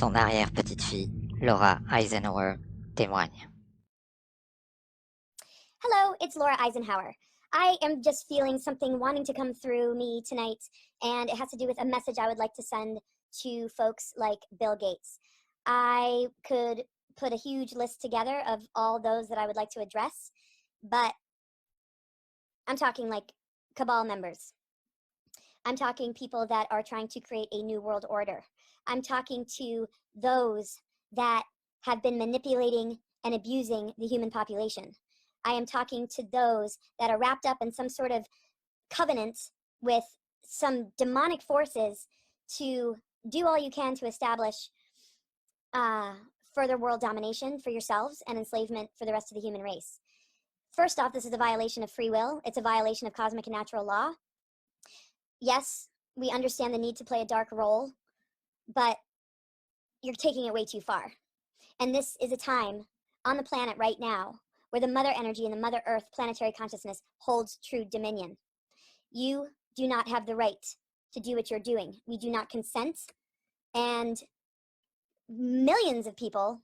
son arrière-petite-fille, Laura Eisenhower, témoigne. Hello, it's Laura Eisenhower. I am just feeling something wanting to come through me tonight, and it has to do with a message I would like to send to folks like Bill Gates. I could put a huge list together of all those that I would like to address, but I'm talking like cabal members. I'm talking people that are trying to create a new world order. I'm talking to those that have been manipulating and abusing the human population. I am talking to those that are wrapped up in some sort of covenant with some demonic forces to do all you can to establish further world domination for yourselves and enslavement for the rest of the human race. First off, this is a violation of free will. It's a violation of cosmic and natural law. Yes, we understand the need to play a dark role, but you're taking it way too far. And this is a time on the planet right now where the mother energy and the mother earth planetary consciousness holds true dominion. You do not have the right to do what you're doing. We do not consent. And millions of people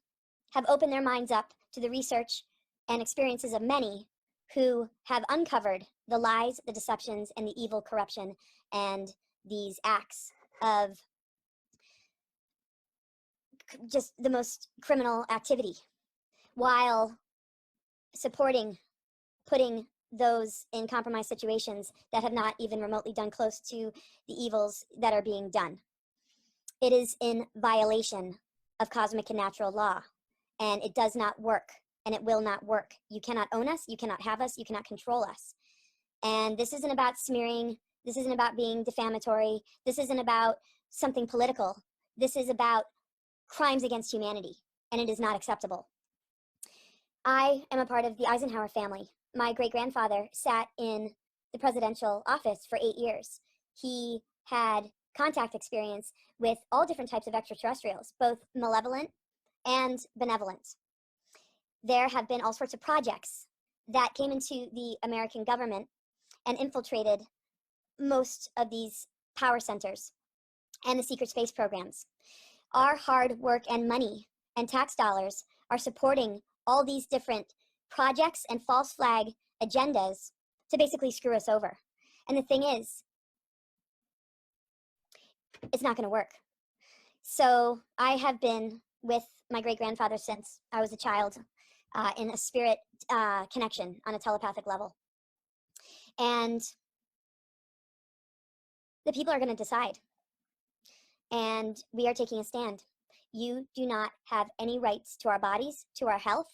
have opened their minds up to the research and experiences of many who have uncovered the lies, the deceptions, and the evil corruption and these acts of just the most criminal activity, while supporting putting those in compromised situations that have not even remotely done close to the evils that are being done. It is in violation of cosmic and natural law, and it does not work, and it will not work. You cannot own us, you cannot have us, you cannot control us. And this isn't about smearing, this isn't about being defamatory, this isn't about something political. This is about crimes against humanity, and it is not acceptable. I am a part of the Eisenhower family. My great-grandfather sat in the presidential office for 8 years. He had contact experience with all different types of extraterrestrials, both malevolent and benevolent. There have been all sorts of projects that came into the American government and infiltrated most of these power centers and the secret space programs. Our hard work and money and tax dollars are supporting all these different projects and false flag agendas to basically screw us over. And the thing is, it's not going to work. So I have been with my great-grandfather since I was a child in a spirit connection on a telepathic level. And the people are going to decide. And we are taking a stand. You do not have any rights to our bodies, to our health.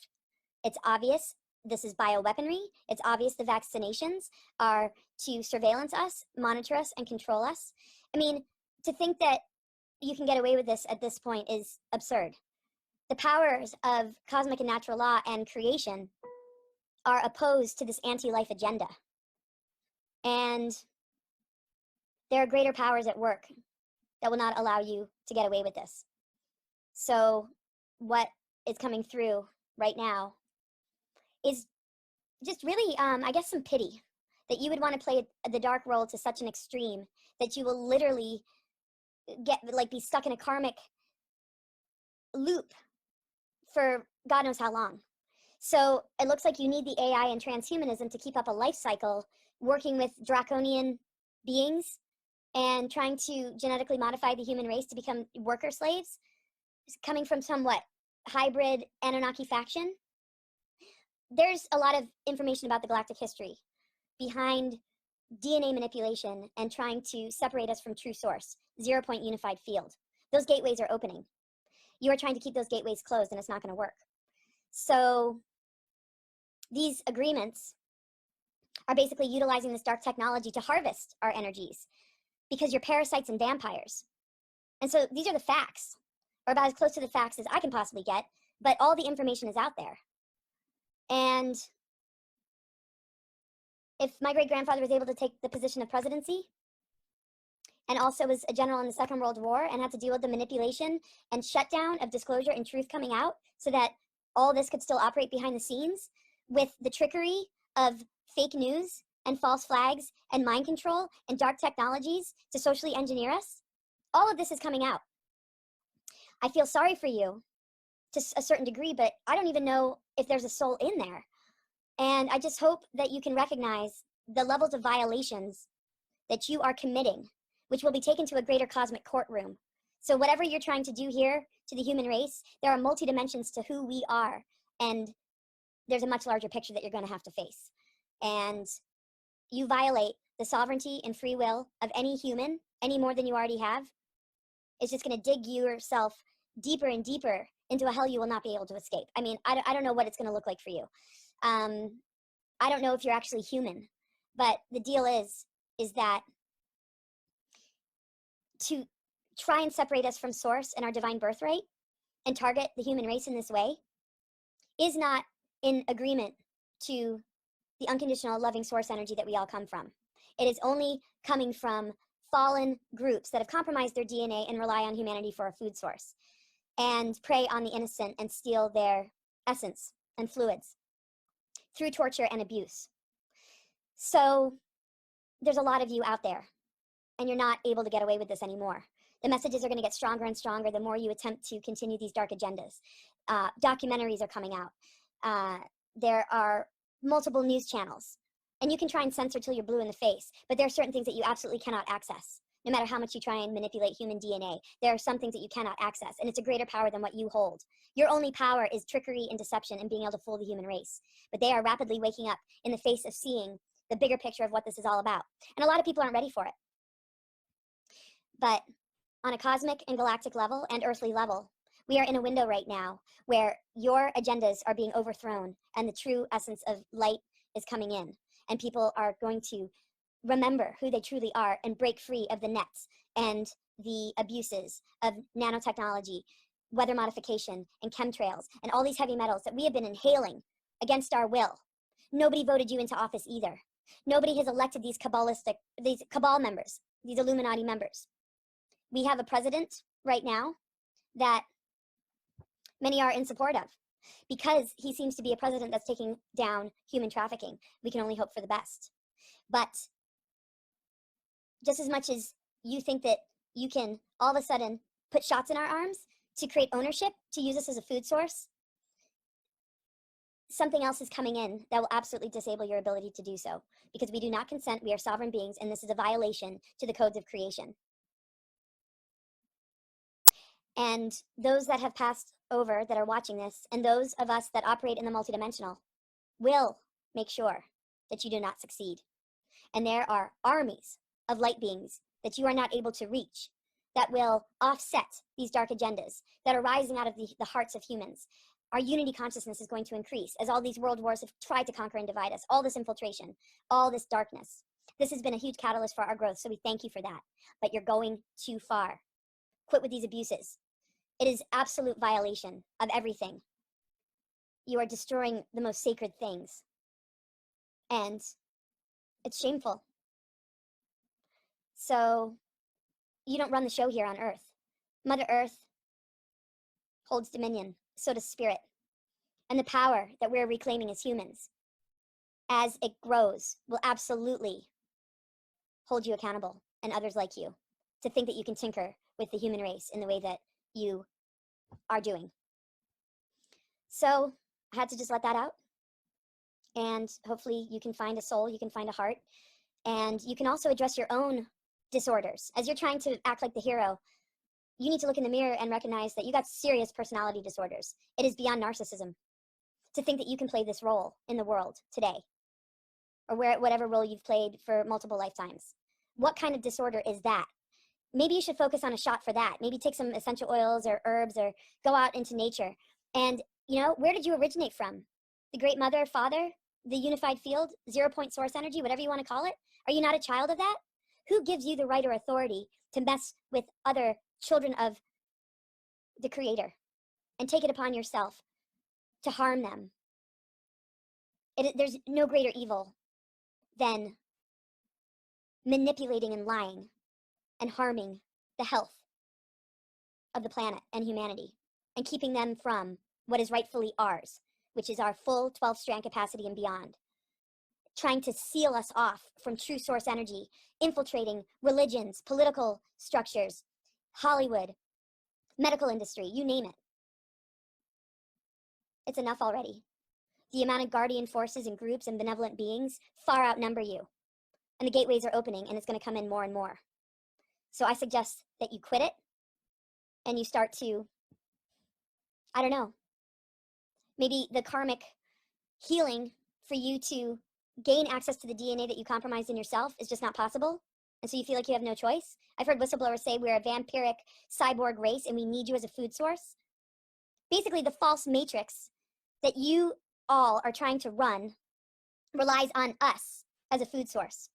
It's obvious this is bioweaponry. It's obvious the vaccinations are to surveillance us, monitor us, and control us. I mean, to think that you can get away with this at this point is absurd. The powers of cosmic and natural law and creation are opposed to this anti-life agenda. And there are greater powers at work that will not allow you to get away with this. So what is coming through right now is just really, I guess, some pity that you would want to play the dark role to such an extreme that you will literally be stuck in a karmic loop for God knows how long. So it looks like you need the AI and transhumanism to keep up a life cycle, working with draconian beings and trying to genetically modify the human race to become worker slaves, coming from somewhat hybrid Anunnaki faction. There's a lot of information about the galactic history behind DNA manipulation and trying to separate us from true source, 0-point unified field. Those gateways are opening. You are trying to keep those gateways closed, and it's not going to work. So these agreements are basically utilizing this dark technology to harvest our energies because you're parasites and vampires. And so these are the facts, or about as close to the facts as I can possibly get, but all the information is out there. And if my great-grandfather was able to take the position of presidency and also was a general in the Second World War and had to deal with the manipulation and shutdown of disclosure and truth coming out so that all this could still operate behind the scenes with the trickery of fake news and false flags and mind control and dark technologies to socially engineer us, all of this is coming out. I feel sorry for you to a certain degree, but I don't even know if there's a soul in there. And I just hope that you can recognize the levels of violations that you are committing, which will be taken to a greater cosmic courtroom. So whatever you're trying to do here to the human race, there are multi-dimensions to who we are. And there's a much larger picture that you're going to have to face. And you violate the sovereignty and free will of any human any more than you already have. It's just going to dig yourself deeper and deeper into a hell you will not be able to escape. I mean, I don't know what it's going to look like for you. I don't know if you're actually human, but the deal is that to try and separate us from source and our divine birthright and target the human race in this way is not in agreement to the unconditional loving source energy that we all come from. It is only coming from fallen groups that have compromised their DNA and rely on humanity for a food source and prey on the innocent and steal their essence and fluids through torture and abuse. So there's a lot of you out there, and you're not able to get away with this anymore. The messages are going to get stronger and stronger the more you attempt to continue these dark agendas. Documentaries are coming out. There are multiple news channels, and you can try and censor till you're blue in the face, but there are certain things that you absolutely cannot access. No matter how much you try and manipulate human DNA, there are some things that you cannot access, and it's a greater power than what you hold. Your only power is trickery and deception and being able to fool the human race. But they are rapidly waking up in the face of seeing the bigger picture of what this is all about. And a lot of people aren't ready for it. But on a cosmic and galactic level and earthly level, we are in a window right now where your agendas are being overthrown and the true essence of light is coming in. And people are going to remember who they truly are and break free of the nets and the abuses of nanotechnology, weather modification, and chemtrails, and all these heavy metals that we have been inhaling against our will. Nobody voted you into office either. Nobody has elected these cabal members, these Illuminati members. We have a president right now that many are in support of because he seems to be a president that's taking down human trafficking. We can only hope for the best. But just as much as you think that you can all of a sudden put shots in our arms to create ownership, to use us as a food source, something else is coming in that will absolutely disable your ability to do so, because we do not consent. We are sovereign beings, and this is a violation to the codes of creation. And those that have passed over that are watching this, and those of us that operate in the multidimensional, will make sure that you do not succeed. And there are armies of light beings that you are not able to reach that will offset these dark agendas that are rising out of the hearts of humans. Our unity consciousness is going to increase as all these world wars have tried to conquer and divide us, all this infiltration, all this darkness. This has been a huge catalyst for our growth, so we thank you for that. But you're going too far. Quit with these abuses. It is absolute violation of everything. You are destroying the most sacred things. And it's shameful. So you don't run the show here on Earth. Mother Earth holds dominion, so does spirit. And the power that we're reclaiming as humans, as it grows, will absolutely hold you accountable and others like you to think that you can tinker with the human race in the way that you are doing. So I had to just let that out. And hopefully you can find a soul, you can find a heart, and you can also address your own disorders. As you're trying to act like the hero, you need to look in the mirror and recognize that you got serious personality disorders. It is beyond narcissism to think that you can play this role in the world today, or whatever role you've played for multiple lifetimes. What kind of disorder is that? Maybe you should focus on a shot for that. Maybe take some essential oils or herbs or go out into nature. And, where did you originate from? The great mother, father, the unified field, 0-point source energy, whatever you want to call it? Are you not a child of that? Who gives you the right or authority to mess with other children of the Creator and take it upon yourself to harm them? There's no greater evil than manipulating and lying and harming the health of the planet and humanity and keeping them from what is rightfully ours, which is our full 12-strand capacity and beyond. Trying to seal us off from true source energy, infiltrating religions, political structures, Hollywood, medical industry, you name it. It's enough already. The amount of guardian forces and groups and benevolent beings far outnumber you. And the gateways are opening, and it's going to come in more and more. So I suggest that you quit it and you start to, I don't know, maybe the karmic healing for you to gain access to the DNA that you compromised in yourself is just not possible. And so you feel like you have no choice. I've heard whistleblowers say we're a vampiric cyborg race and we need you as a food source. Basically, the false matrix that you all are trying to run relies on us as a food source.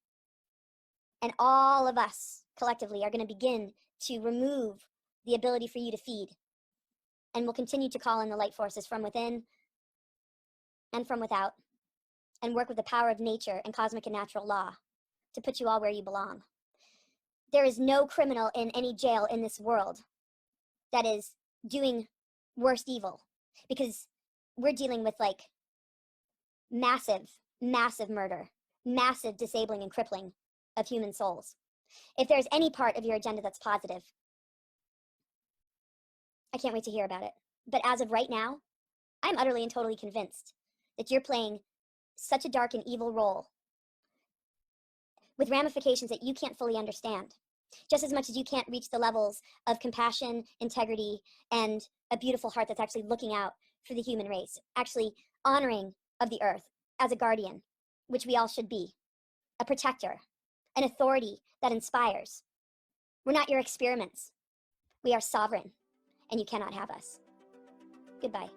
And all of us collectively are going to begin to remove the ability for you to feed. And we'll continue to call in the light forces from within and from without, and work with the power of nature and cosmic and natural law to put you all where you belong. There is no criminal in any jail in this world that is doing worst evil, because we're dealing with like massive murder, massive disabling and crippling of human souls. If there's any part of your agenda that's positive, I can't wait to hear about it. But as of right now, I'm utterly and totally convinced that you're playing such a dark and evil role with ramifications that you can't fully understand. Just as much as you can't reach the levels of compassion, integrity, and a beautiful heart that's actually looking out for the human race, actually honoring of the earth as a guardian, which we all should be, a protector, an authority that inspires. We're not your experiments. We are sovereign, and you cannot have us. Goodbye.